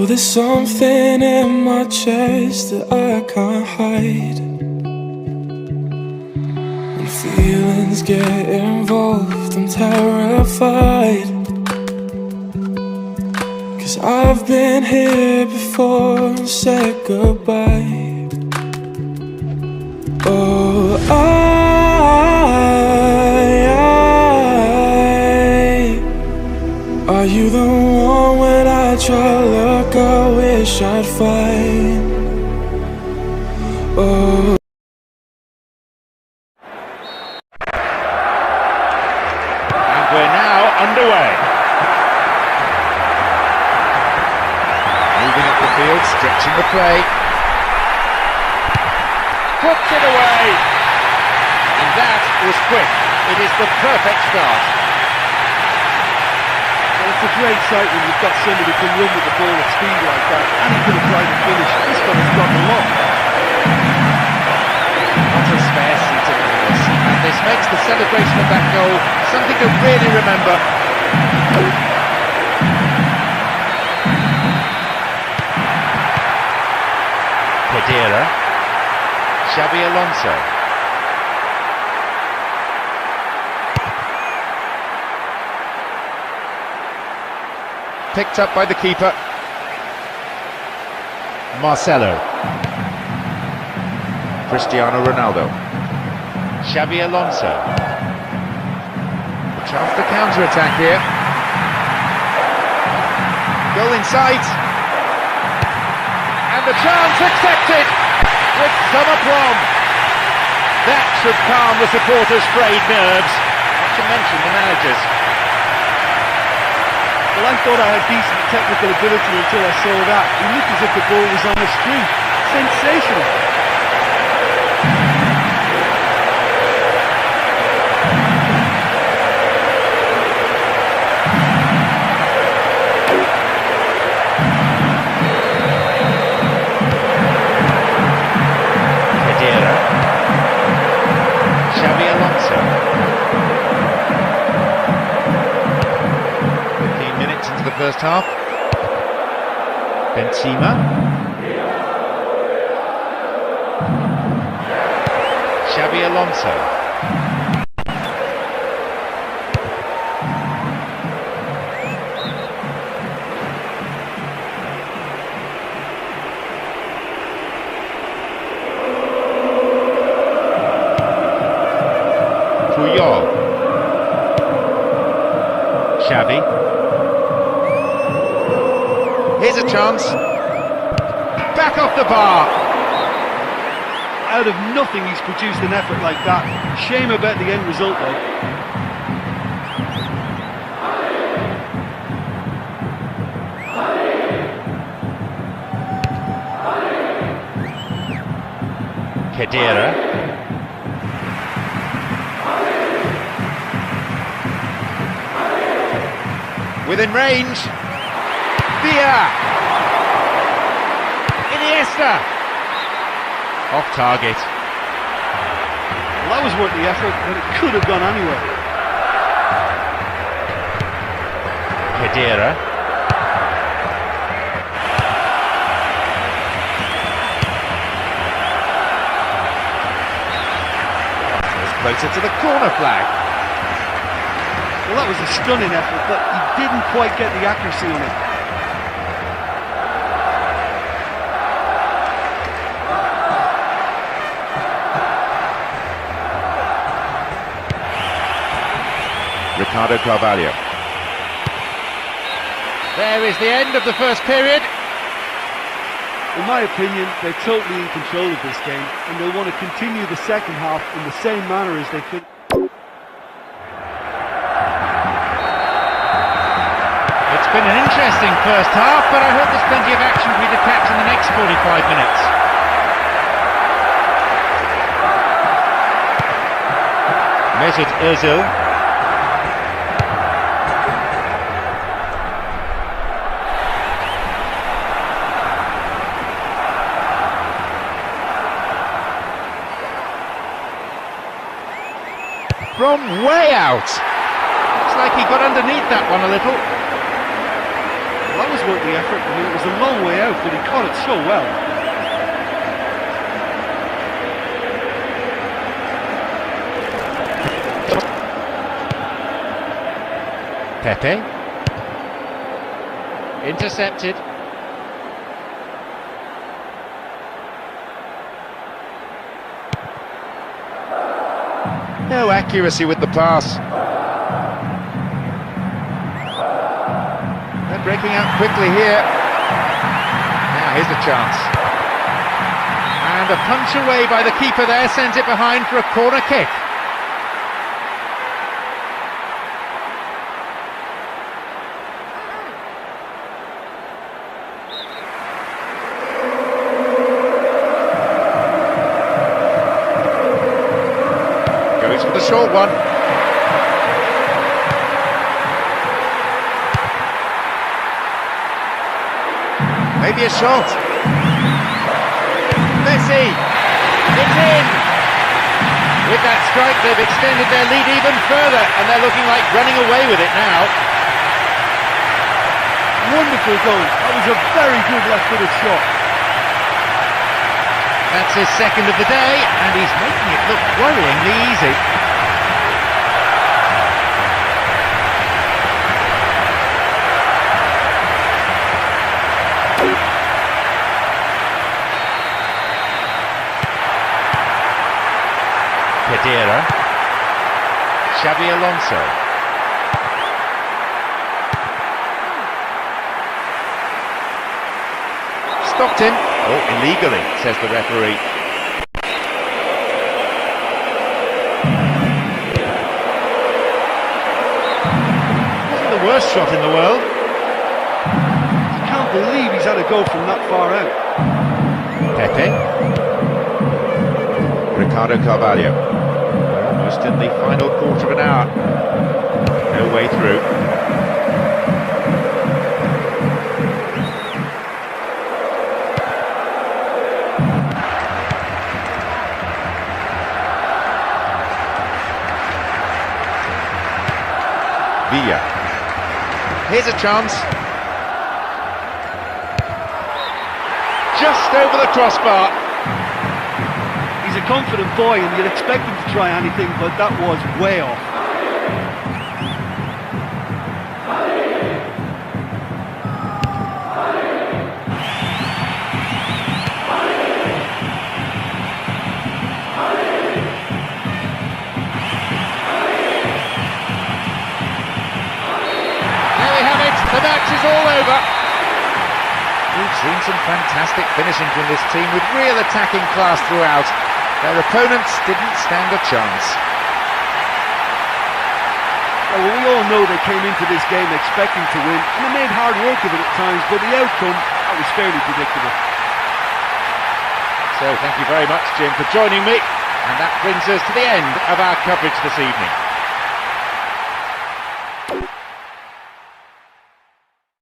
Oh, there's something in my chest that I can't hide. When feelings get involved, I'm terrified. 'Cause I've been here before and said goodbye. Oh, are you the one when I try to look, I wish I'd find? Oh. And we're now underway. Moving up the field, stretching the play. Puts it away. And that was quick. It is the perfect start. It's a great sight when you've got somebody who can run with the ball at speed like that, and he could have tried to finish. This fella's got a lot. What a spare seat it was, and this makes the celebration of that goal something to really remember. Khedira, Xabi Alonso. Picked up by the keeper. Marcelo. Cristiano Ronaldo. Xabi Alonso. A chance to counter-attack here. Goal in sight. And the chance accepted with some aplomb. That should calm the supporters' frayed nerves. Not to mention the managers. Well, I thought I had decent technical ability until I saw that. It looked as if the ball was on the street. Sensational. Khedira. Xabi Alonso. Into the first half. Benzema. Xabi Alonso. Puyol. Xavi. Here's a chance. Back off the bar. Out of nothing he's produced an effort like that. Shame about the end result though. Khedira. Within range. Villa! Iniesta! Off target. Well, that was worth the effort, but it could have gone anywhere. Khedira. It's closer to the corner flag. Well, that was a stunning effort, but he didn't quite get the accuracy on it. Ricardo Carvalho. There is the end of the first period. In my opinion, they're totally in control of this game, and they'll want to continue the second half in the same manner as they could. It's been an interesting first half, but I hope there's plenty of action for you to catch in the next 45 minutes. Mesut Özil. From way out. Looks like he got underneath that one a little. That was worth the effort. I mean, it was a long way out, but he caught it so well. Pepe. Intercepted. No accuracy with the pass. They're breaking out quickly here. Now here's a chance. And a punch away by the keeper there sends it behind for a corner kick. Goes for the short one. Maybe a shot. Messi! It's in! With that strike they've extended their lead even further and they're looking like running away with it now. Wonderful goal. That was a very good left-footed shot. That's his second of the day and he's making it look worryingly easy. Pedera, Xabi Alonso. Stopped him. Oh, illegally, says the referee. Wasn't the worst shot in the world. I can't believe he's had a go from that far out. Pepe. Ricardo Carvalho. Almost in the final quarter of an hour. No way through. Villa. Here's a chance. Just over the crossbar. He's a confident boy and you'd expect him to try anything, but that was way off. There we have it, the match is all over. We've seen some fantastic finishing from this team with real attacking class throughout. Their opponents didn't stand a chance. Well, we all know they came into this game expecting to win, and they made hard work of it at times, but the outcome, that was fairly predictable. So thank you very much, Jim, for joining me, and that brings us to the end of our coverage this evening.